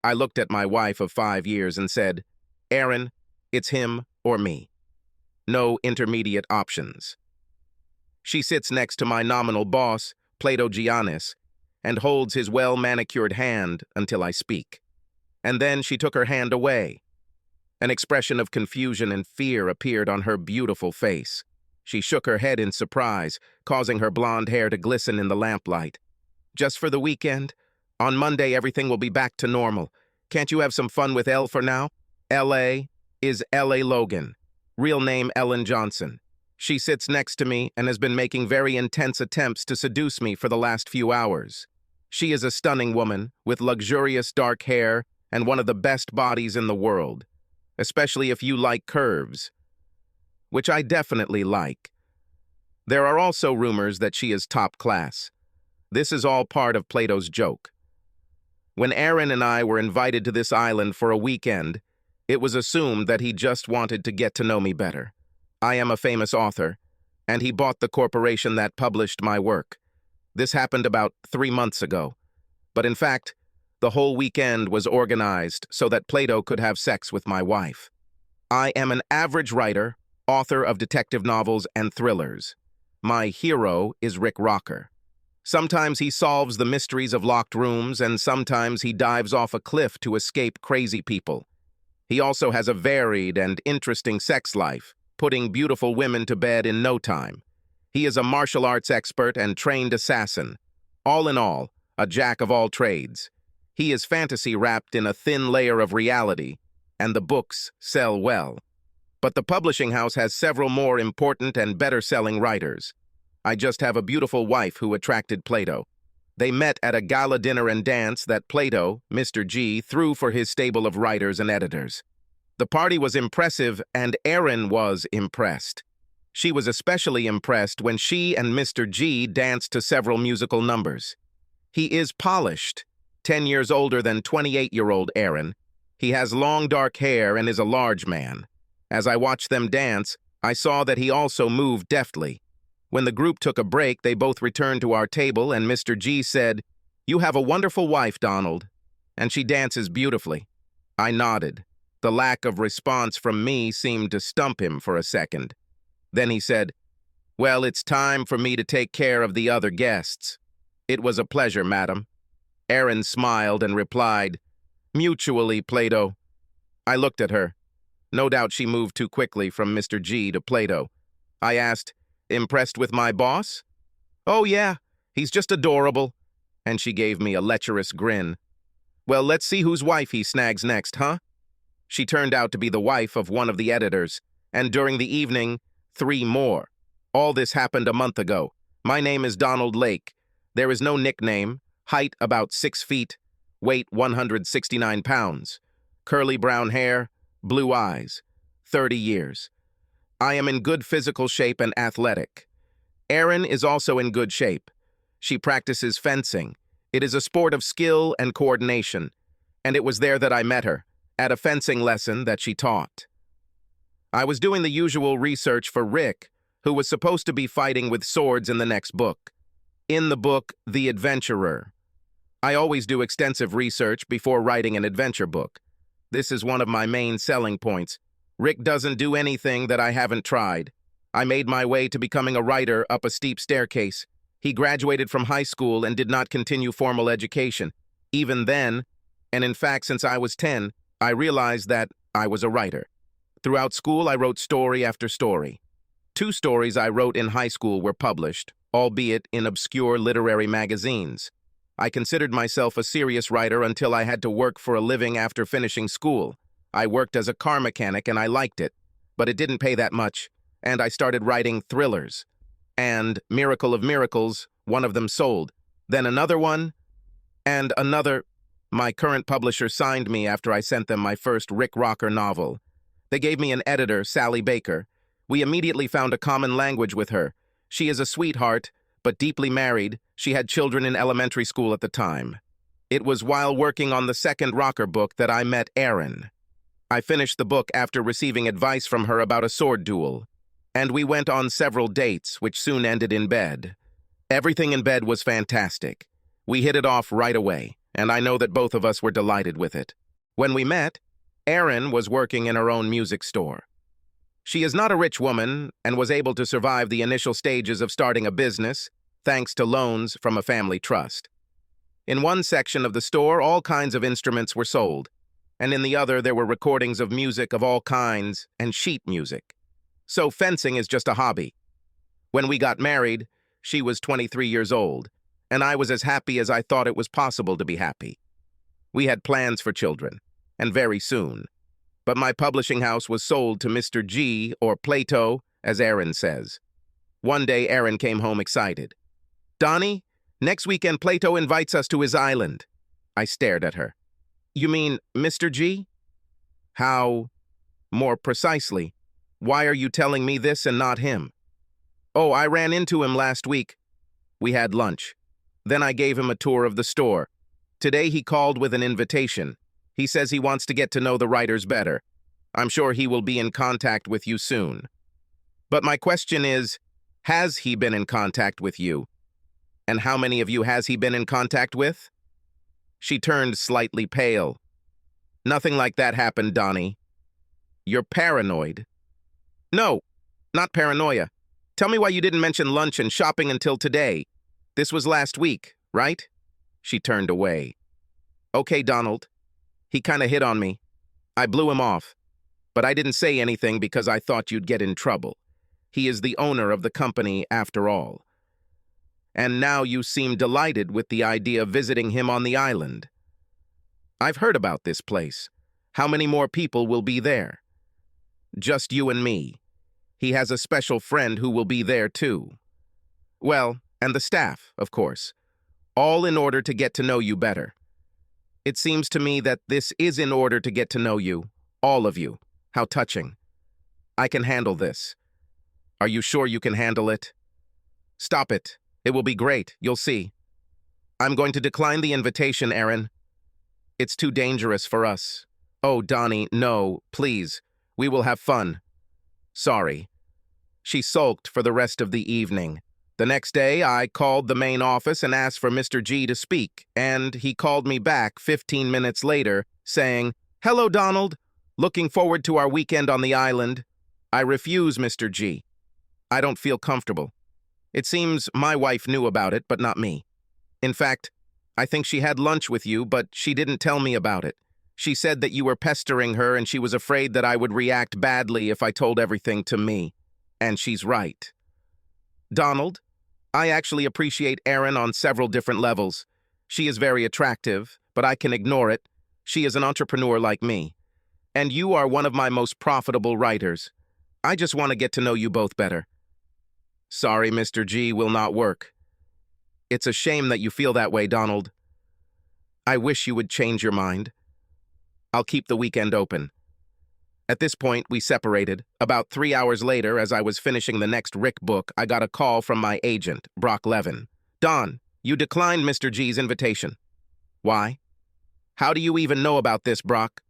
I looked at my wife of 5 years and said, "Erin, it's him or me. No intermediate options." She sits next to my nominal boss, Plato Giannis, and holds his well-manicured hand until I speak. And then she took her hand away. An expression of confusion and fear appeared on her beautiful face. She shook her head in surprise, causing her blonde hair to glisten in the lamplight. "Just for the weekend? On Monday, everything will be back to normal. Can't you have some fun with Elle for now? L.A. is L.A. Logan. Real name Ellen Johnson. She sits next to me and has been making very intense attempts to seduce me for the last few hours. She is a stunning woman with luxurious dark hair and one of the best bodies in the world, especially if you like curves, which I definitely like. There are also rumors that she is top class. This is all part of Plato's joke. When Erin and I were invited to this island for a weekend, it was assumed that he just wanted to get to know me better. I am a famous author, and he bought the corporation that published my work. This happened about 3 months ago. But in fact, the whole weekend was organized so that Plato could have sex with my wife. I am an average writer, author of detective novels and thrillers. My hero is Rick Rocker. Sometimes he solves the mysteries of locked rooms, and sometimes he dives off a cliff to escape crazy people. He also has a varied and interesting sex life, putting beautiful women to bed in no time. He is a martial arts expert and trained assassin. All in all, a jack of all trades. He is fantasy wrapped in a thin layer of reality, and the books sell well. But the publishing house has several more important and better-selling writers. I just have a beautiful wife who attracted Plato. They met at a gala dinner and dance that Plato, Mr. G, threw for his stable of writers and editors. The party was impressive, and Erin was impressed. She was especially impressed when she and Mr. G danced to several musical numbers. He is polished, 10 years older than 28-year-old Erin. He has long dark hair and is a large man. As I watched them dance, I saw that he also moved deftly. When the group took a break, they both returned to our table, and Mr. G said, "You have a wonderful wife, Donald, and she dances beautifully." I nodded. The lack of response from me seemed to stump him for a second. Then he said, "Well, it's time for me to take care of the other guests." "It was a pleasure, madam." Erin smiled and replied, "Mutually, Plato." I looked at her. No doubt she moved too quickly from Mr. G to Plato. I asked, "Impressed with my boss?" "Oh, yeah, he's just adorable." And she gave me a lecherous grin. "Well, let's see whose wife he snags next, huh?" She turned out to be the wife of one of the editors, and during the evening, 3 more. All this happened a month ago. My name is Donald Lake. There is no nickname. Height about 6 feet. Weight 169 pounds. Curly brown hair, blue eyes. 30 years. I am in good physical shape and athletic. Erin is also in good shape. She practices fencing. It is a sport of skill and coordination, and it was there that I met her, at a fencing lesson that she taught. I was doing the usual research for Rick, who was supposed to be fighting with swords in the next book. In the book, The Adventurer. I always do extensive research before writing an adventure book. This is one of my main selling points. Rick doesn't do anything that I haven't tried. I made my way to becoming a writer up a steep staircase. He graduated from high school and did not continue formal education. Even then, and in fact since I was 10, I realized that I was a writer. Throughout school, I wrote story after story. 2 stories I wrote in high school were published, albeit in obscure literary magazines. I considered myself a serious writer until I had to work for a living after finishing school. I worked as a car mechanic and I liked it, but it didn't pay that much, and I started writing thrillers. And, miracle of miracles, one of them sold. Then another one, and another. My current publisher signed me after I sent them my first Rick Rocker novel. They gave me an editor, Sally Baker. We immediately found a common language with her. She is a sweetheart, but deeply married. She had children in elementary school at the time. It was while working on the second Rocker book that I met Erin. I finished the book after receiving advice from her about a sword duel, and we went on several dates, which soon ended in bed. Everything in bed was fantastic. We hit it off right away, and I know that both of us were delighted with it. When we met, Erin was working in her own music store. She is not a rich woman and was able to survive the initial stages of starting a business thanks to loans from a family trust. In one section of the store, all kinds of instruments were sold, and in the other there were recordings of music of all kinds and sheet music. So fencing is just a hobby. When we got married, she was 23 years old, and I was as happy as I thought it was possible to be happy. We had plans for children, and very soon. But my publishing house was sold to Mr. G, or Plato, as Erin says. One day Erin came home excited. "Donnie, next weekend Plato invites us to his island." I stared at her. "You mean Mr. G? How? More precisely, why are you telling me this and not him?" "Oh, I ran into him last week. We had lunch. Then I gave him a tour of the store. Today he called with an invitation. He says he wants to get to know the writers better. I'm sure he will be in contact with you soon." But my question is, has he been in contact with you? And how many of you has he been in contact with? She turned slightly pale. "Nothing like that happened, Donnie. You're paranoid." "No, not paranoia. Tell me why you didn't mention lunch and shopping until today. This was last week, right?" She turned away. "Okay, Donald. He kind of hit on me. I blew him off. But I didn't say anything because I thought you'd get in trouble. He is the owner of the company after all. And now you seem delighted with the idea of visiting him on the island. I've heard about this place. How many more people will be there?" "Just you and me. He has a special friend who will be there too. Well, and the staff, of course. All in order to get to know you better. It seems to me that this is in order to get to know you, all of you. How touching. I can handle this. Are you sure you can handle it?" "Stop it. It will be great. You'll see." "I'm going to decline the invitation, Erin. It's too dangerous for us." "Oh, Donnie, no, please. We will have fun." "Sorry." She sulked for the rest of the evening. The next day, I called the main office and asked for Mr. G to speak, and he called me back 15 minutes later, saying, "Hello, Donald. Looking forward to our weekend on the island." I refuse, Mr. G. I don't feel comfortable. It seems my wife knew about it, but not me. In fact, I think she had lunch with you, but she didn't tell me about it. She said that you were pestering her and she was afraid that I would react badly if I told everything to me. And she's right. Donald, I actually appreciate Erin on several different levels. She is very attractive, but I can ignore it. She is an entrepreneur like me. And you are one of my most profitable writers. I just want to get to know you both better. Sorry, Mr. G will not work. It's a shame that you feel that way, Donald. I wish you would change your mind. I'll keep the weekend open. At this point, we separated. About 3 hours later, as I was finishing the next Rick book, I got a call from my agent, Brock Levin. Don, you declined Mr. G's invitation. Why? How do you even know about this, Brock?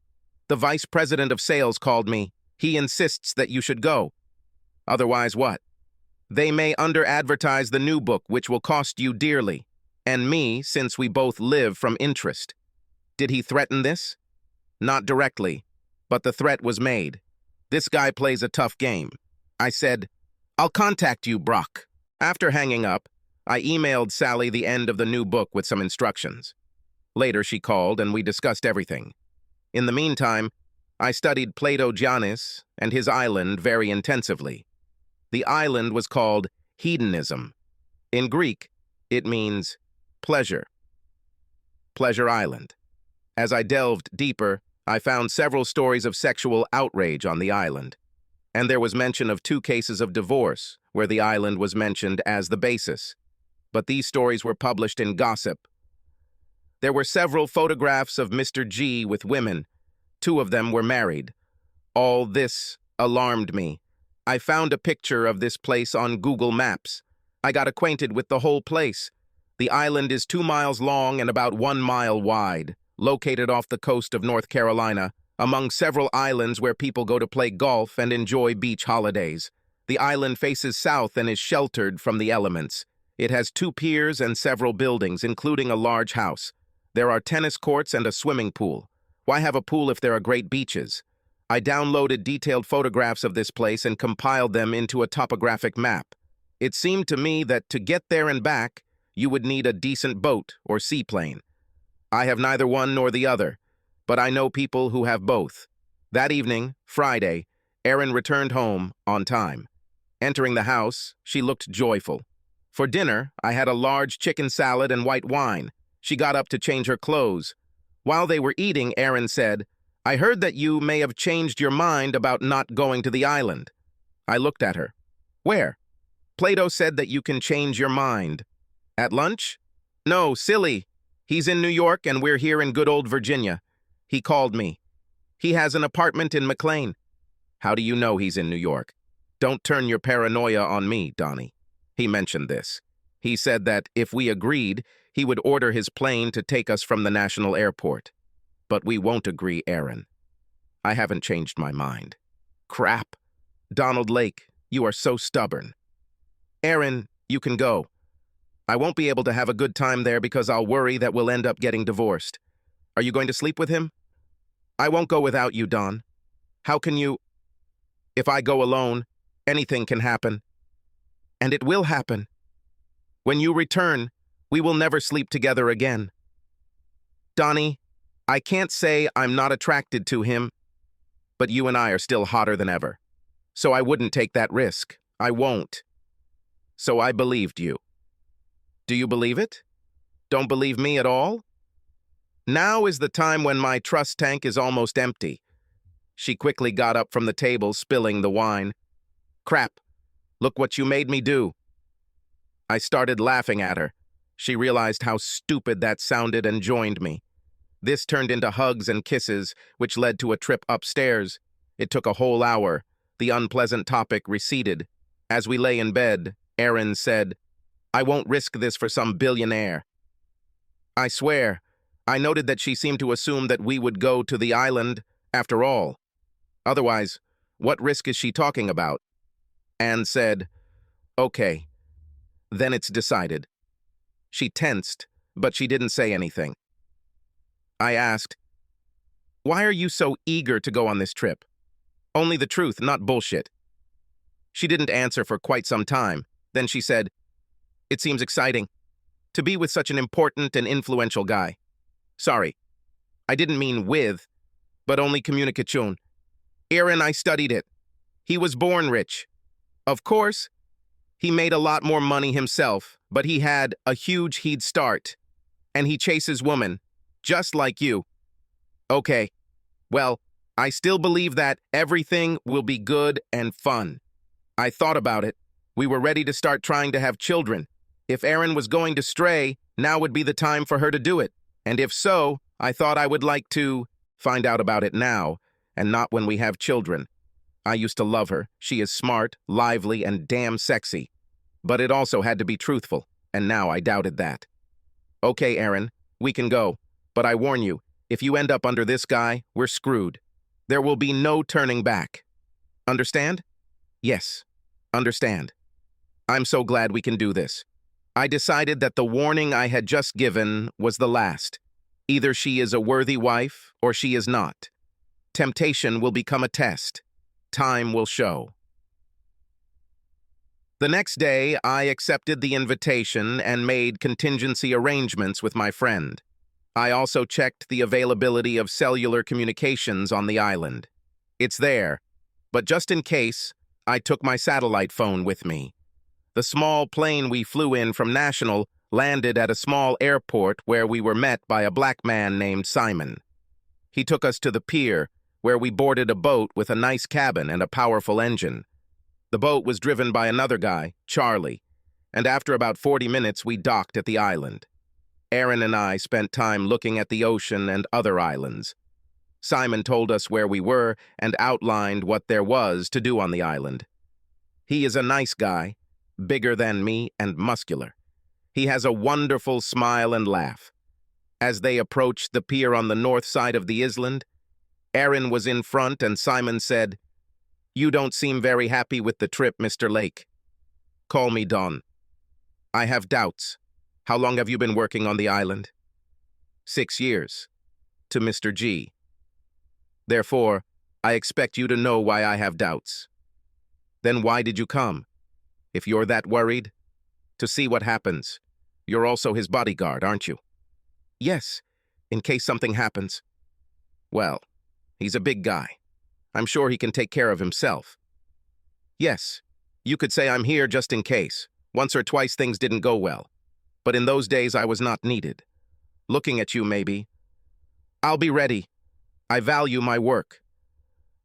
The vice president of sales called me. He insists that you should go. Otherwise what? They may under-advertise the new book, which will cost you dearly. And me, since we both live from interest. Did he threaten this? Not directly. But the threat was made. This guy plays a tough game. I said, I'll contact you, Brock. After hanging up, I emailed Sally the end of the new book with some instructions. Later she called and we discussed everything. In the meantime, I studied Plato Giannis and his island very intensively. The island was called hedonism. In Greek, it means pleasure. Pleasure Island. As I delved deeper, I found several stories of sexual outrage on the island, and there was mention of 2 cases of divorce where the island was mentioned as the basis. But these stories were published in gossip. There were several photographs of Mr. G with women. 2 of them were married. All this alarmed me. I found a picture of this place on Google Maps. I got acquainted with the whole place. The island is 2 miles long and about 1 mile wide. Located off the coast of North Carolina, among several islands where people go to play golf and enjoy beach holidays. The island faces south and is sheltered from the elements. It has 2 piers and several buildings, including a large house. There are tennis courts and a swimming pool. Why have a pool if there are great beaches? I downloaded detailed photographs of this place and compiled them into a topographic map. It seemed to me that to get there and back, you would need a decent boat or seaplane. I have neither one nor the other, but I know people who have both. That evening, Friday, Erin returned home on time. Entering the house, she looked joyful. For dinner, I had a large chicken salad and white wine. She got up to change her clothes. While they were eating, Erin said, "I heard that you may have changed your mind about not going to the island." I looked at her. "Where?" "Plato said that you can change your mind." "At lunch?" "No, silly. He's in New York and we're here in good old Virginia. He called me. He has an apartment in McLean." "How do you know he's in New York?" "Don't turn your paranoia on me, Donnie." He mentioned this. He said that if we agreed, he would order his plane to take us from the national airport. But we won't agree, Erin. I haven't changed my mind. Crap. Donald Lake, you are so stubborn. Erin, you can go. I won't be able to have a good time there because I'll worry that we'll end up getting divorced. Are you going to sleep with him? I won't go without you, Don. How can you? If I go alone, anything can happen. And it will happen. When you return, we will never sleep together again. Donnie, I can't say I'm not attracted to him, but you and I are still hotter than ever. So I wouldn't take that risk. I won't. So I believed you. Do you believe it? Don't believe me at all? Now is the time when my trust tank is almost empty. She quickly got up from the table, spilling the wine. Crap, look what you made me do. I started laughing at her. She realized how stupid that sounded and joined me. This turned into hugs and kisses, which led to a trip upstairs. It took a whole hour. The unpleasant topic receded. As we lay in bed, Erin said, I won't risk this for some billionaire. I swear, I noted that she seemed to assume that we would go to the island after all. Otherwise, what risk is she talking about? Anne said, Okay, then it's decided. She tensed, but she didn't say anything. I asked, Why are you so eager to go on this trip? Only the truth, not bullshit. She didn't answer for quite some time. Then she said, It seems exciting to be with such an important and influential guy. Sorry, I didn't mean with, but only communication. Erin, I studied it. He was born rich. Of course, he made a lot more money himself, but he had a huge head start. And he chases women, just like you. Okay, well, I still believe that everything will be good and fun. I thought about it. We were ready to start trying to have children. If Erin was going to stray, now would be the time for her to do it. And if so, I thought I would like to find out about it now, and not when we have children. I used to love her. She is smart, lively, and damn sexy. But it also had to be truthful, and now I doubted that. Okay, Erin, we can go. But I warn you, if you end up under this guy, we're screwed. There will be no turning back. Understand? Yes, understand. I'm so glad we can do this. I decided that the warning I had just given was the last. Either she is a worthy wife, or she is not. Temptation will become a test. Time will show. The next day, I accepted the invitation and made contingency arrangements with my friend. I also checked the availability of cellular communications on the island. It's there, but just in case, I took my satellite phone with me. The small plane we flew in from National landed at a small airport where we were met by a black man named Simon. He took us to the pier, where we boarded a boat with a nice cabin and a powerful engine. The boat was driven by another guy, Charlie, and after about 40 minutes we docked at the island. Erin and I spent time looking at the ocean and other islands. Simon told us where we were and outlined what there was to do on the island. He is a nice guy, bigger than me and muscular. He has a wonderful smile and laugh. As they approached the pier on the north side of the island, Erin was in front and Simon said, You don't seem very happy with the trip, Mr. Lake. Call me Don. I have doubts. How long have you been working on the island? 6 years. To Mr. G. Therefore, I expect you to know why I have doubts. Then why did you come? If you're that worried, to see what happens. You're also his bodyguard, aren't you? Yes, in case something happens. Well, he's a big guy. I'm sure he can take care of himself. Yes, you could say I'm here just in case. Once or twice things didn't go well. But in those days I was not needed. Looking at you, maybe. I'll be ready. I value my work.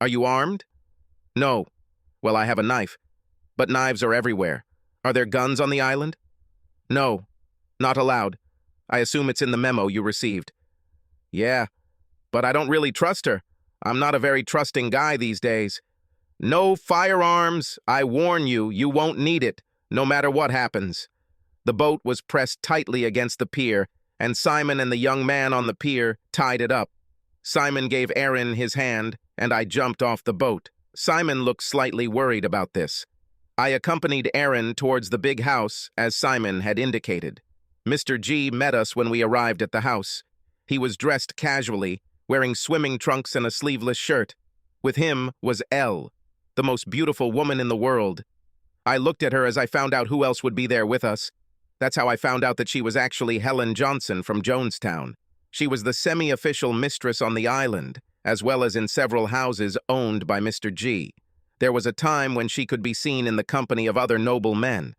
Are you armed? No. Well, I have a knife. But knives are everywhere. Are there guns on the island? No. Not allowed. I assume it's in the memo you received. Yeah, but I don't really trust her. I'm not a very trusting guy these days. No firearms. I warn you, you won't need it, no matter what happens. The boat was pressed tightly against the pier, and Simon and the young man on the pier tied it up. Simon gave Aaron his hand, and I jumped off the boat. Simon looked slightly worried about this. I accompanied Aaron towards the big house, as Simon had indicated. Mr. G met us when we arrived at the house. He was dressed casually, wearing swimming trunks and a sleeveless shirt. With him was Elle, the most beautiful woman in the world. I looked at her as I found out who else would be there with us. That's how I found out that she was actually Helen Johnson from Jonestown. She was the semi-official mistress on the island, as well as in several houses owned by Mr. G. There was a time when she could be seen in the company of other noble men.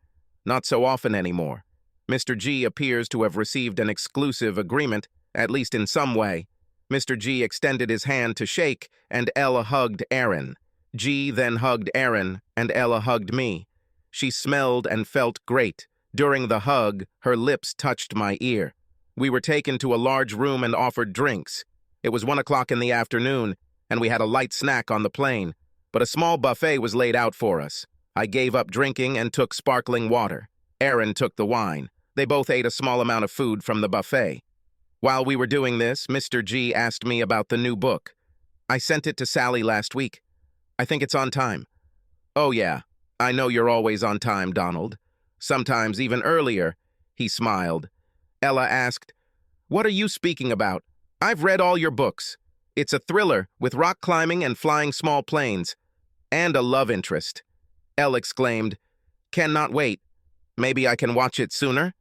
Not so often anymore. Mr. G appears to have received an exclusive agreement, at least in some way. Mr. G extended his hand to shake, and Ella hugged Aaron. G then hugged Aaron, and Ella hugged me. She smelled and felt great. During the hug, her lips touched my ear. We were taken to a large room and offered drinks. It was 1 o'clock in the afternoon, and we had a light snack on the plane, but a small buffet was laid out for us. I gave up drinking and took sparkling water. Aaron took the wine. They both ate a small amount of food from the buffet. While we were doing this, Mr. G asked me about the new book. I sent it to Sally last week. I think it's on time. Oh yeah, I know you're always on time, Donald. Sometimes even earlier, he smiled. Ella asked, "What are you speaking about? I've read all your books. It's a thriller with rock climbing and flying small planes. And a love interest." Elle exclaimed, "Cannot wait. Maybe I can watch it sooner?"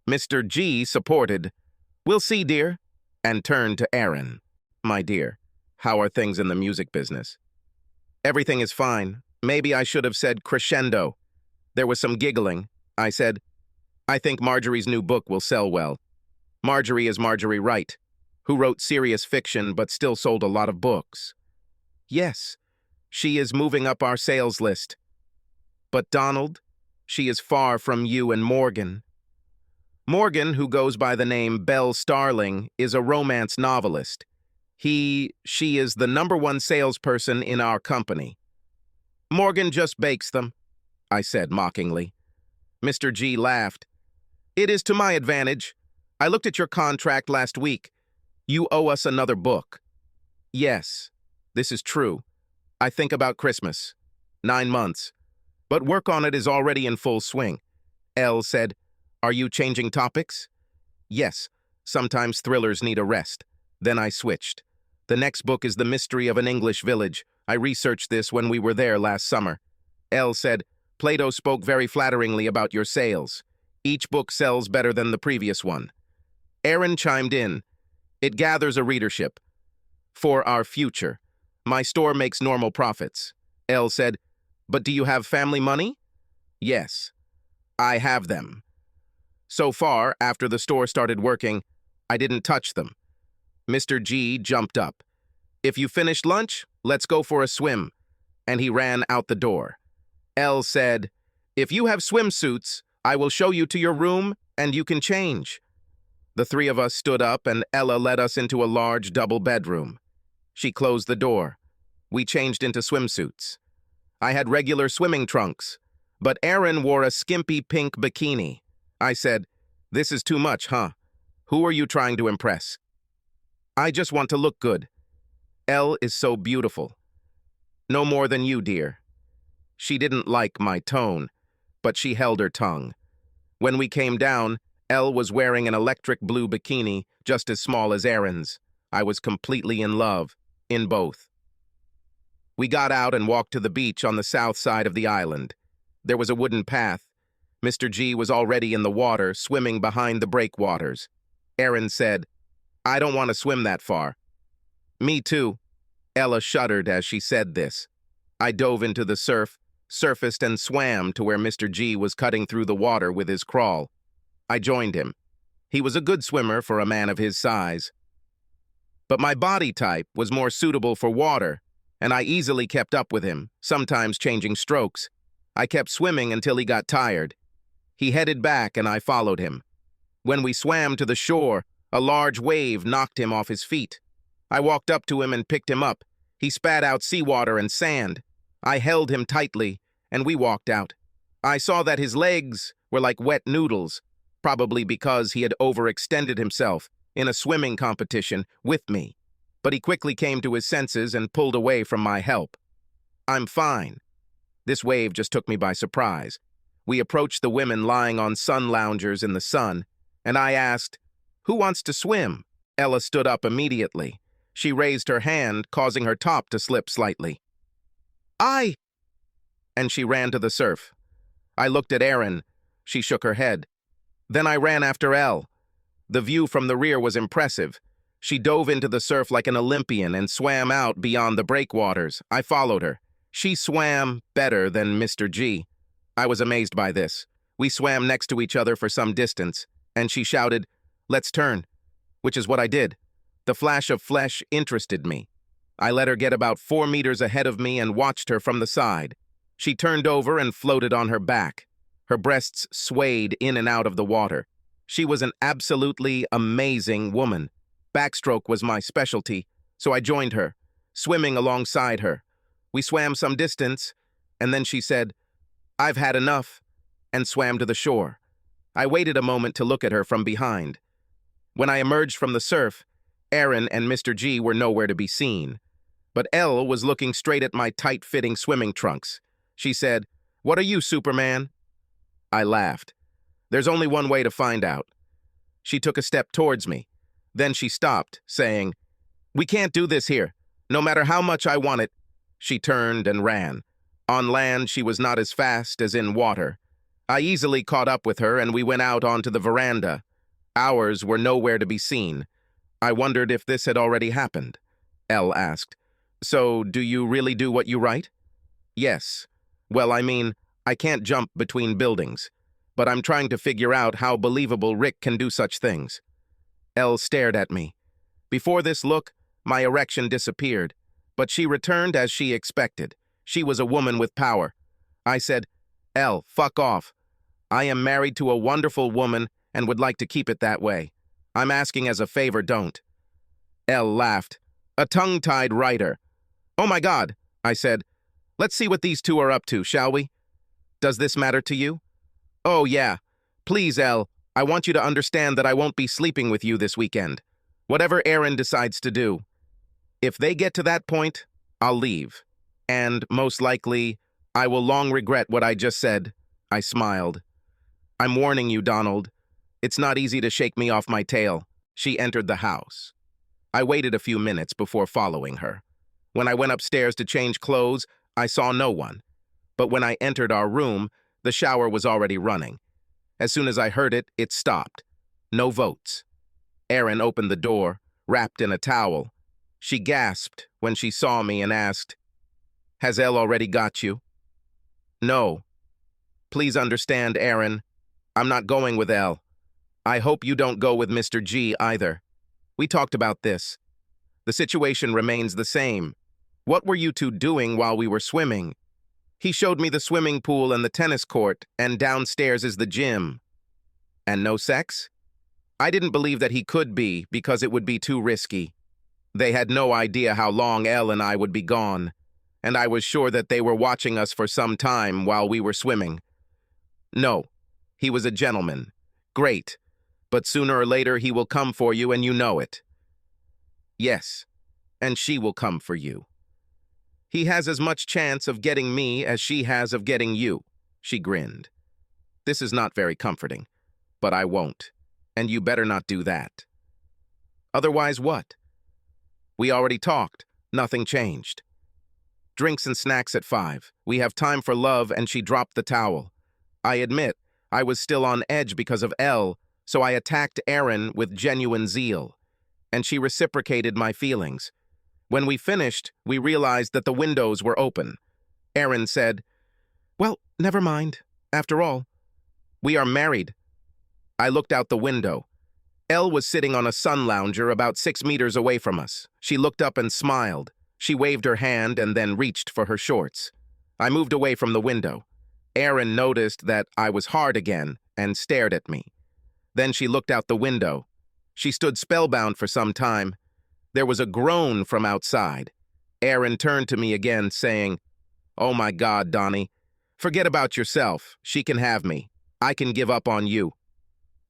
Mr. G supported. "We'll see, dear," and turned to Aaron. "My dear, how are things in the music business?" "Everything is fine. Maybe I should have said crescendo." There was some giggling. I said, "I think Marjorie's new book will sell well." Marjorie is Marjorie Wright, who wrote serious fiction but still sold a lot of books. Yes, she is moving up our sales list. But Donald, she is far from you and Morgan. Morgan, who goes by the name Belle Starling, is a romance novelist. She is the #1 salesperson in our company. Morgan just bakes them, I said mockingly. Mr. G laughed. "It is to my advantage. I looked at your contract last week. You owe us another book." "Yes, this is true. I think about Christmas. 9 months. But work on it is already in full swing." Elle said, "Are you changing topics?" "Yes, sometimes thrillers need a rest." Then I switched. "The next book is The Mystery of an English Village. I researched this when we were there last summer." Elle said, "Plato spoke very flatteringly about your sales. Each book sells better than the previous one." Aaron chimed in, "It gathers a readership. For our future. My store makes normal profits." Elle said, "But do you have family money?" "Yes, I have them. So far, after the store started working, I didn't touch them." Mr. G jumped up. "If you finished lunch, let's go for a swim." And he ran out the door. Elle said, "If you have swimsuits, I will show you to your room and you can change." The three of us stood up and Ella led us into a large double bedroom. She closed the door. We changed into swimsuits. I had regular swimming trunks, but Aaron wore a skimpy pink bikini. I said, "This is too much, huh? Who are you trying to impress?" "I just want to look good. Elle is so beautiful." "No more than you, dear." She didn't like my tone, but she held her tongue. When we came down, Elle was wearing an electric blue bikini, just as small as Erin's. I was completely in love, in both. We got out and walked to the beach on the south side of the island. There was a wooden path. Mr. G was already in the water, swimming behind the breakwaters. Erin said, "I don't want to swim that far." "Me too." Ella shuddered as she said this. I dove into the surf, surfaced and swam to where Mr. G was cutting through the water with his crawl. I joined him. He was a good swimmer for a man of his size. But my body type was more suitable for water, and I easily kept up with him, sometimes changing strokes. I kept swimming until he got tired. He headed back and I followed him. When we swam to the shore, a large wave knocked him off his feet. I walked up to him and picked him up. He spat out seawater and sand. I held him tightly, and we walked out. I saw that his legs were like wet noodles, probably because he had overextended himself in a swimming competition with me. But he quickly came to his senses and pulled away from my help. "I'm fine." This wave just took me by surprise. We approached the women lying on sun loungers in the sun, and I asked, "Who wants to swim?" Ella stood up immediately. She raised her hand, causing her top to slip slightly. "I!" And she ran to the surf. I looked at Erin. She shook her head. Then I ran after Elle. The view from the rear was impressive. She dove into the surf like an Olympian and swam out beyond the breakwaters. I followed her. She swam better than Mr. G. I was amazed by this. We swam next to each other for some distance, and she shouted, "Let's turn," which is what I did. The flash of flesh interested me. I let her get about 4 meters ahead of me and watched her from the side. She turned over and floated on her back. Her breasts swayed in and out of the water. She was an absolutely amazing woman. Backstroke was my specialty, so I joined her, swimming alongside her. We swam some distance, and then she said, "I've had enough," and swam to the shore. I waited a moment to look at her from behind. When I emerged from the surf, Erin and Mr. G were nowhere to be seen. But Elle was looking straight at my tight-fitting swimming trunks. She said, "What are you, Superman?" I laughed. There's only one way to find out. She took a step towards me. Then she stopped, saying, "We can't do this here, no matter how much I want it." She turned and ran. On land, she was not as fast as in water. I easily caught up with her, and we went out onto the veranda. Ours were nowhere to be seen. I wondered if this had already happened. Elle asked, "So, do you really do what you write?" "Yes. Well, I mean, I can't jump between buildings. But I'm trying to figure out how believable Rick can do such things." Elle stared at me. Before this look, my erection disappeared. But she returned as she expected. She was a woman with power. I said, "Elle, fuck off. I am married to a wonderful woman and would like to keep it that way. I'm asking as a favor, don't." Elle laughed. "A tongue-tied writer." "Oh my God," I said. "Let's see what these two are up to, shall we? Does this matter to you?" "Oh yeah. Please, Elle, I want you to understand that I won't be sleeping with you this weekend. Whatever Erin decides to do. If they get to that point, I'll leave. And, most likely, I will long regret what I just said." I smiled. "I'm warning you, Donald. It's not easy to shake me off my tail." She entered the house. I waited a few minutes before following her. When I went upstairs to change clothes, I saw no one. But when I entered our room, the shower was already running. As soon as I heard it, it stopped. No votes. Erin opened the door, wrapped in a towel. She gasped when she saw me and asked, "Has Elle already got you?" "No. Please understand, Erin. I'm not going with Elle. I hope you don't go with Mr. G either. We talked about this. The situation remains the same. What were you two doing while we were swimming? He showed me the swimming pool and the tennis court, and downstairs is the gym." "And no sex?" "I didn't believe that he could be because it would be too risky. They had no idea how long Elle and I would be gone, and I was sure that they were watching us for some time while we were swimming. No, he was a gentleman. Great. But sooner or later he will come for you and you know it." "Yes, and she will come for you. He has as much chance of getting me as she has of getting you." She grinned. "This is not very comforting, but I won't." And you better not do that. Otherwise what? We already talked. Nothing changed. Drinks and snacks at 5. We have time for love, and she dropped the towel. I admit, I was still on edge because of Elle, so I attacked Erin with genuine zeal. And she reciprocated my feelings. When we finished, we realized that the windows were open. Erin said, "Well, never mind. After all, we are married." I looked out the window. Elle was sitting on a sun lounger about 6 meters away from us. She looked up and smiled. She waved her hand and then reached for her shorts. I moved away from the window. Erin noticed that I was hard again and stared at me. Then she looked out the window. She stood spellbound for some time. There was a groan from outside. Erin turned to me again, saying, "Oh my God, Donnie. Forget about yourself. She can have me. I can give up on you."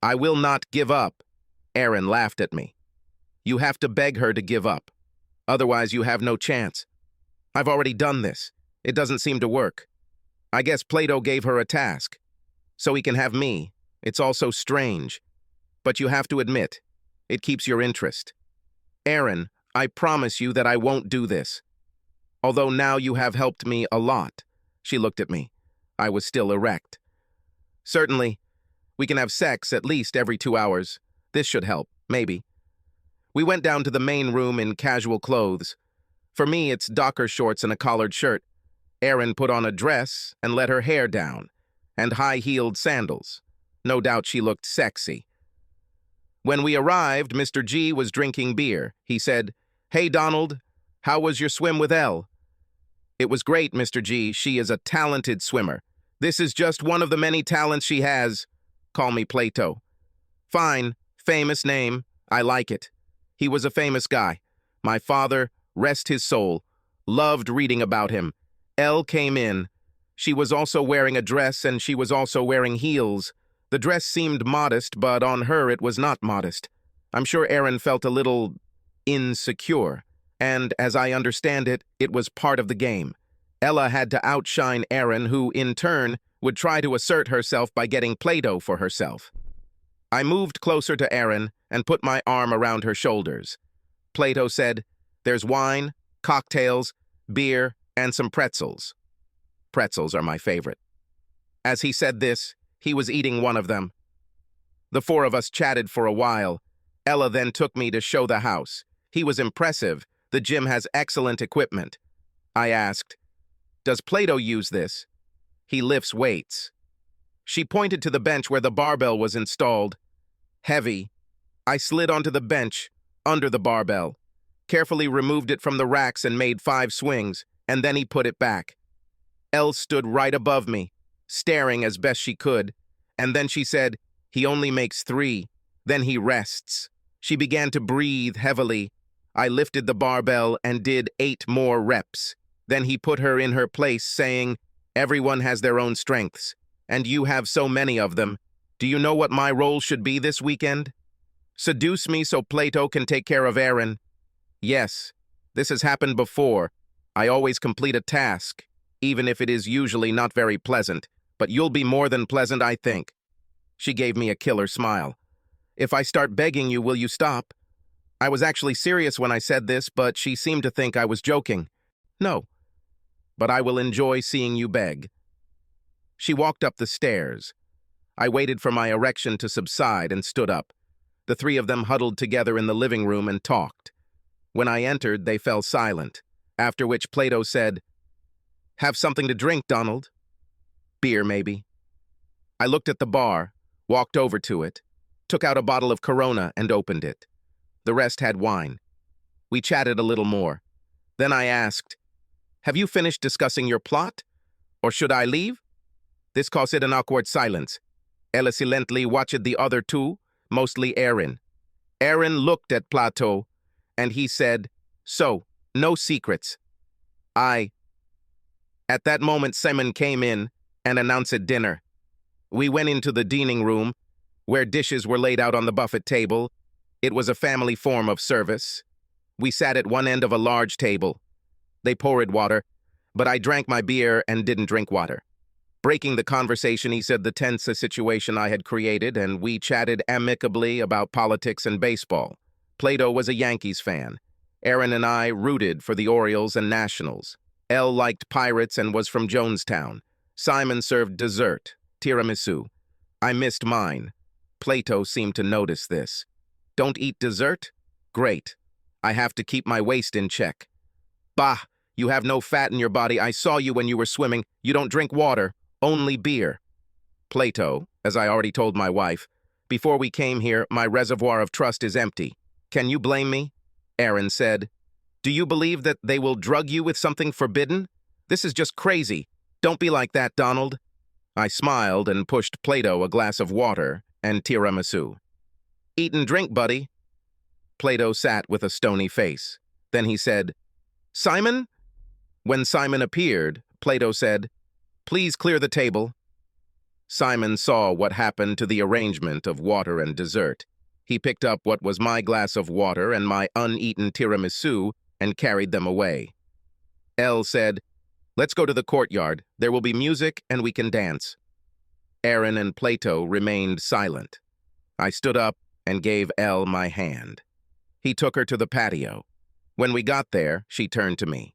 "I will not give up." Erin laughed at me. "You have to beg her to give up. Otherwise, you have no chance. I've already done this. It doesn't seem to work. I guess Plato gave her a task. So he can have me. It's all so strange. But you have to admit, it keeps your interest. Erin, I promise you that I won't do this. Although now you have helped me a lot." She looked at me. I was still erect. "Certainly. We can have sex at least every 2 hours. This should help, maybe." We went down to the main room in casual clothes. For me, it's docker shorts and a collared shirt. Erin put on a dress and let her hair down, and high-heeled sandals. No doubt she looked sexy. When we arrived, Mr. G was drinking beer. He said, "Hey, Donald, how was your swim with Elle?" "It was great, Mr. G. She is a talented swimmer. This is just one of the many talents she has. Call me Plato." "Fine. Famous name. I like it. He was a famous guy. My father, rest his soul, loved reading about him. Elle came in. She was also wearing a dress, and she was also wearing heels. The dress seemed modest, but on her it was not modest. I'm sure Erin felt a little insecure, and as I understand it, it was part of the game. Ella had to outshine Erin, who, in turn, would try to assert herself by getting Plato for herself. I moved closer to Erin and put my arm around her shoulders. Plato said, "There's wine, cocktails, beer, and some pretzels." Pretzels are my favorite. As he said this, he was eating one of them. The 4 of us chatted for a while. Ella then took me to show the house. He was impressive. The gym has excellent equipment. I asked, "Does Plato use this?" "He lifts weights." She pointed to the bench where the barbell was installed. Heavy. I slid onto the bench, under the barbell, carefully removed it from the racks and made 5 swings, and then he put it back. Elle stood right above me, staring as best she could, and then she said, "He only makes 3, then he rests." She began to breathe heavily. I lifted the barbell and did 8 more reps. Then he put her in her place, saying, "Everyone has their own strengths, and you have so many of them. Do you know what my role should be this weekend? Seduce me so Plato can take care of Erin." "Yes, this has happened before. I always complete a task, even if it is usually not very pleasant, but you'll be more than pleasant, I think." She gave me a killer smile. "If I start begging you, will you stop?" I was actually serious when I said this, but she seemed to think I was joking. "No, but I will enjoy seeing you beg." She walked up the stairs. I waited for my erection to subside and stood up. The 3 of them huddled together in the living room and talked. When I entered, they fell silent, after which Plato said, "Have something to drink, Donald." "Beer, maybe." I looked at the bar, walked over to it, took out a bottle of Corona and opened it. The rest had wine. We chatted a little more. Then I asked, "Have you finished discussing your plot? Or should I leave?" This caused an awkward silence. Ella silently watched the other 2, mostly Erin. Erin looked at Plato, and he said, "So, no secrets." At that moment, Simon came in and announced dinner. We went into the dining room, where dishes were laid out on the buffet table. It was a family form of service. We sat at one end of a large table. They poured water, but I drank my beer and didn't drink water. Breaking the conversation, he said the tense situation I had created, and we chatted amicably about politics and baseball. Plato was a Yankees fan. Aaron and I rooted for the Orioles and Nationals. Elle liked Pirates and was from Jonestown. Simon served dessert, tiramisu. I missed mine. Plato seemed to notice this. Don't eat dessert? Great. I have to keep my waist in check. Bah, you have no fat in your body. I saw you when you were swimming. You don't drink water, only beer. Plato, as I already told my wife, before we came here, my reservoir of trust is empty. Can you blame me? Aaron said, do you believe that they will drug you with something forbidden? This is just crazy. Don't be like that, Donald. I smiled and pushed Plato a glass of water and tiramisu. Eat and drink, buddy. Plato sat with a stony face. Then he said, Simon? When Simon appeared, Plato said, please clear the table. Simon saw what happened to the arrangement of water and dessert. He picked up what was my glass of water and my uneaten tiramisu and carried them away. Elle said, let's go to the courtyard. There will be music and we can dance. Aaron and Plato remained silent. I stood up and gave Elle my hand. He took her to the patio. When we got there, she turned to me.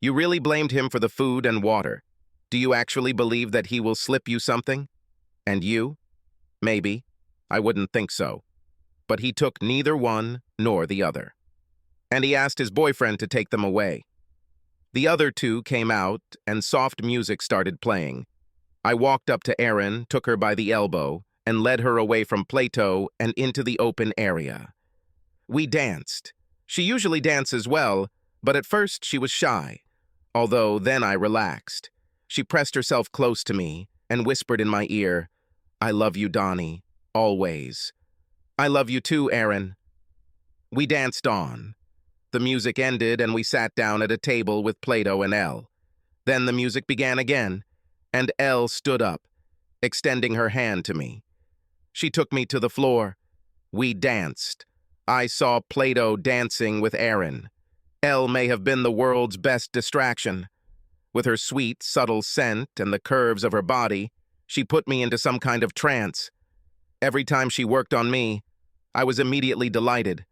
You really blamed him for the food and water. Do you actually believe that he will slip you something? And you? Maybe. I wouldn't think so. But he took neither one nor the other. And he asked his boyfriend to take them away. The other two came out, and soft music started playing. I walked up to Erin, took her by the elbow, and led her away from Plato and into the open area. We danced. She usually dances well, but at first she was shy, although then I relaxed. She pressed herself close to me and whispered in my ear, I love you, Donnie, always. I love you too, Aaron. We danced on. The music ended and we sat down at a table with Plato and Elle. Then the music began again, and Elle stood up, extending her hand to me. She took me to the floor. We danced. I saw Plato dancing with Aaron. Elle may have been the world's best distraction. With her sweet, subtle scent and the curves of her body, she put me into some kind of trance. Every time she worked on me, I was immediately delighted.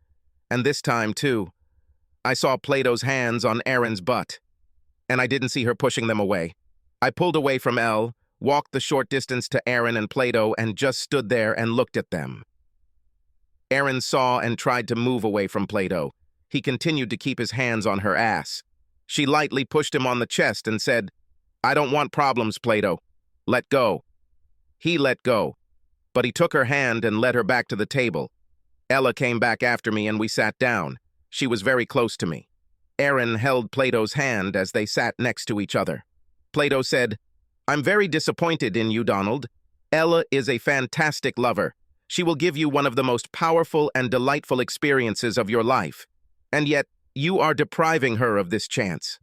And this time, too. I saw Plato's hands on Aaron's butt, and I didn't see her pushing them away. I pulled away from Elle, walked the short distance to Aaron and Plato, and just stood there and looked at them. Aaron saw and tried to move away from Plato. He continued to keep his hands on her ass. She lightly pushed him on the chest and said, I don't want problems, Plato. Let go. He let go, but he took her hand and led her back to the table. Ella came back after me and we sat down. She was very close to me. Aaron held Plato's hand as they sat next to each other. Plato said, I'm very disappointed in you, Donald. Ella is a fantastic lover. She will give you one of the most powerful and delightful experiences of your life. And yet, you are depriving her of this chance.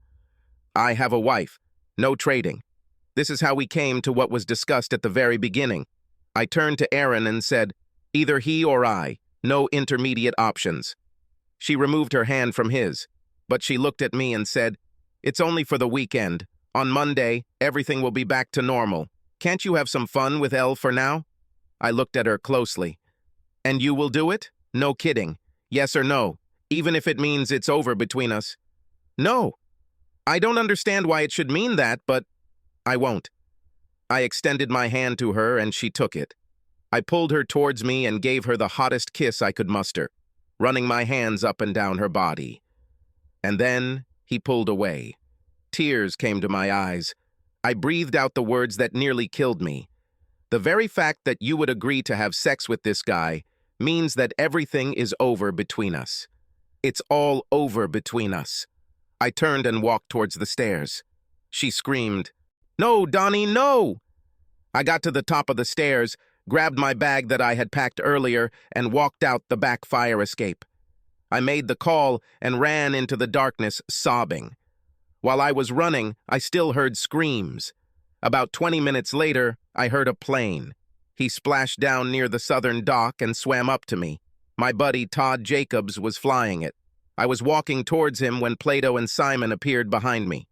I have a wife. No trading. This is how we came to what was discussed at the very beginning. I turned to Aaron and said, either he or I, no intermediate options. She removed her hand from his, but she looked at me and said, it's only for the weekend. On Monday, everything will be back to normal. Can't you have some fun with Elle for now? I looked at her closely. And you will do it? No kidding. Yes or no, even if it means it's over between us. No. I don't understand why it should mean that, but I won't. I extended my hand to her and she took it. I pulled her towards me and gave her the hottest kiss I could muster, running my hands up and down her body. And then he pulled away. Tears came to my eyes. I breathed out the words that nearly killed me. The very fact that you would agree to have sex with this guy means that everything is over between us. It's all over between us. I turned and walked towards the stairs. She screamed, No, Donnie, no! I got to the top of the stairs, grabbed my bag that I had packed earlier, and walked out the back fire escape. I made the call and ran into the darkness, sobbing. While I was running, I still heard screams. About 20 minutes later, I heard a plane. He splashed down near the southern dock and swam up to me. My buddy Todd Jacobs was flying it. I was walking towards him when Plato and Simon appeared behind me.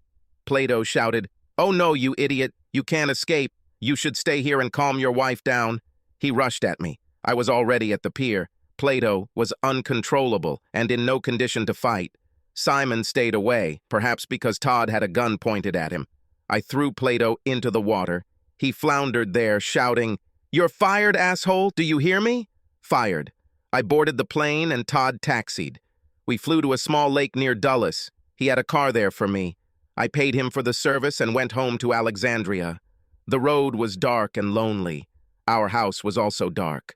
Plato shouted, "Oh no, you idiot, you can't escape. You should stay here and calm your wife down." He rushed at me. I was already at the pier. Plato was uncontrollable and in no condition to fight. Simon stayed away, perhaps because Todd had a gun pointed at him. I threw Plato into the water. He floundered there, shouting, "You're fired, asshole! Do you hear me?" Fired. I boarded the plane and Todd taxied. We flew to a small lake near Dulles. He had a car there for me. I paid him for the service and went home to Alexandria. The road was dark and lonely. Our house was also dark.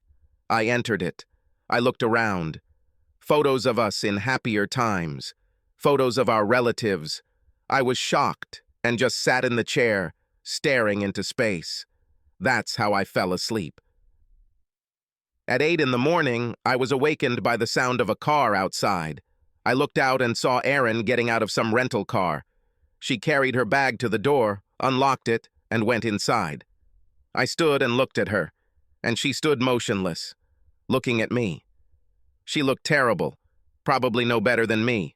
I entered it. I looked around. Photos of us in happier times. Photos of our relatives. I was shocked and just sat in the chair, staring into space. That's how I fell asleep. At 8 in the morning, I was awakened by the sound of a car outside. I looked out and saw Erin getting out of some rental car. She carried her bag to the door, unlocked it, and went inside. I stood and looked at her, and she stood motionless, looking at me. She looked terrible, probably no better than me.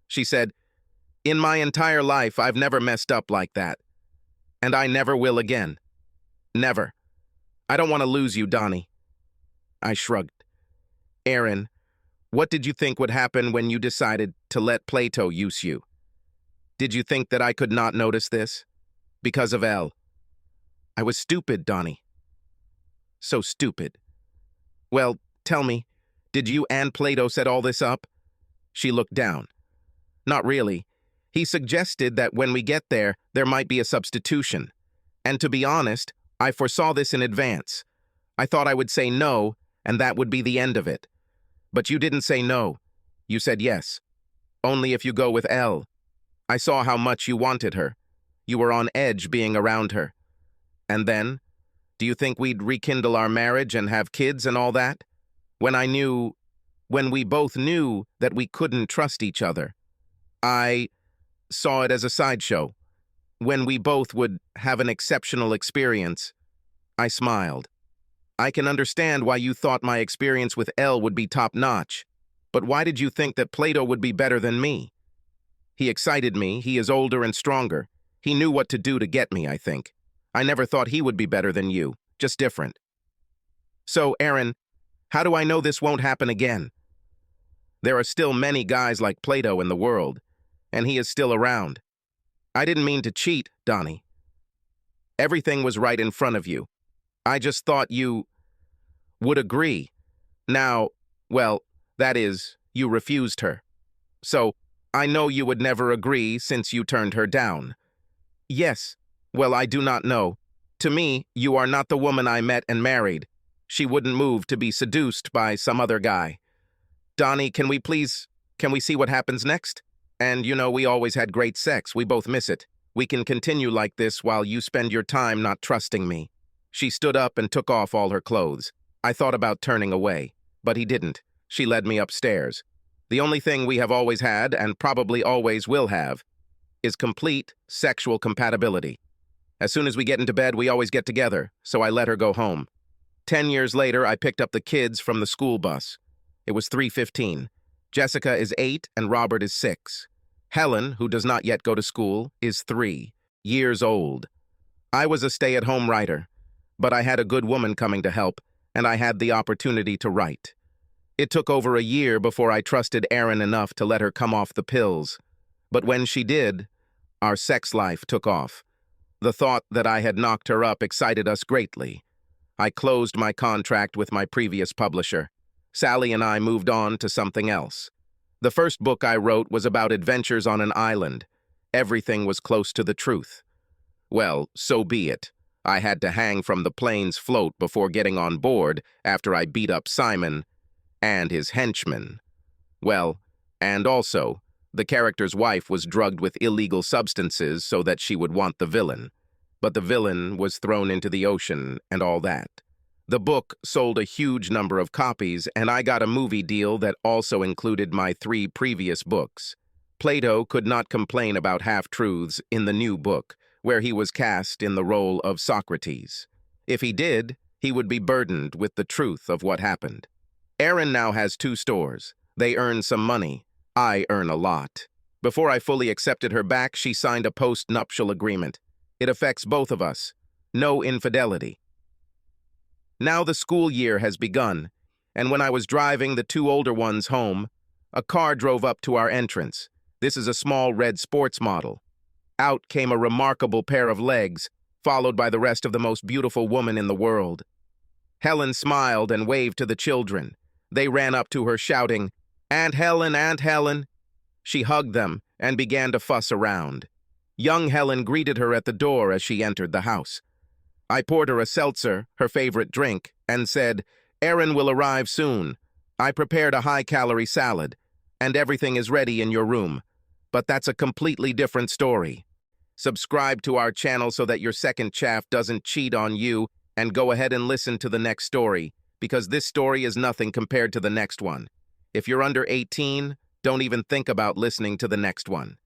She said, "In my entire life, I've never messed up like that. And I never will again. Never. I don't want to lose you, Donnie." I shrugged. "Erin, what did you think would happen when you decided to let Plato use you? Did you think that I could not notice this? Because of Elle. I was stupid, Donnie. So stupid. Well, tell me, did you and Plato set all this up?" She looked down. "Not really. He suggested that when we get there, there might be a substitution. And to be honest, I foresaw this in advance. I thought I would say no, and that would be the end of it. But you didn't say no. You said yes. Only if you go with Elle. I saw how much you wanted her. You were on edge being around her. And then, do you think we'd rekindle our marriage and have kids and all that? When we both knew that we couldn't trust each other. I saw it as a sideshow. When we both would have an exceptional experience." I smiled. "I can understand why you thought my experience with Elle would be top-notch. But why did you think that Plato would be better than me? He excited me. He is older and stronger. He knew what to do to get me, I think. I never thought he would be better than you, just different. So, Erin, how do I know this won't happen again? There are still many guys like Plato in the world, and he is still around. I didn't mean to cheat, Donnie. Everything was right in front of you. I just thought you would agree. Now, well, that is, you refused her. So, I know you would never agree since you turned her down." "Yes. Well, I do not know. To me, you are not the woman I met and married. She wouldn't move to be seduced by some other guy. Donnie, can we see what happens next? And, we always had great sex. We both miss it. We can continue like this while you spend your time not trusting me." She stood up and took off all her clothes. I thought about turning away, but he didn't. She led me upstairs. "The only thing we have always had, and probably always will have, is complete sexual compatibility. As soon as we get into bed, we always get together, so I let her go home. 10 years later, I picked up the kids from the school bus. It was 3:15. Jessica is 8 and Robert is 6. Helen, who does not yet go to school, is 3 years old. I was a stay-at-home writer, but I had a good woman coming to help, and I had the opportunity to write. It took over a year before I trusted Erin enough to let her come off the pills. But when she did, our sex life took off. The thought that I had knocked her up excited us greatly. I closed my contract with my previous publisher. Sally and I moved on to something else. The first book I wrote was about adventures on an island. Everything was close to the truth. Well, so be it. I had to hang from the plane's float before getting on board after I beat up Simon and his henchmen. Well, and also, the character's wife was drugged with illegal substances so that she would want the villain. But the villain was thrown into the ocean and all that. The book sold a huge number of copies, and I got a movie deal that also included my 3 previous books. Plato could not complain about half-truths in the new book, where he was cast in the role of Socrates. If he did, he would be burdened with the truth of what happened. Erin now has 2 stores. They earn some money. I earn a lot. Before I fully accepted her back, she signed a post-nuptial agreement. It affects both of us. No infidelity. Now the school year has begun, and when I was driving the two older ones home, a car drove up to our entrance. This is a small red sports model. Out came a remarkable pair of legs, followed by the rest of the most beautiful woman in the world. Helen smiled and waved to the children. They ran up to her shouting, "Aunt Helen, Aunt Helen!" She hugged them and began to fuss around. Young Helen greeted her at the door as she entered the house. I poured her a seltzer, her favorite drink, and said, "Aaron will arrive soon. I prepared a high-calorie salad, and everything is ready in your room. But that's a completely different story. Subscribe to our channel so that your second chaff doesn't cheat on you, and go ahead and listen to the next story, because this story is nothing compared to the next one. If you're under 18, don't even think about listening to the next one."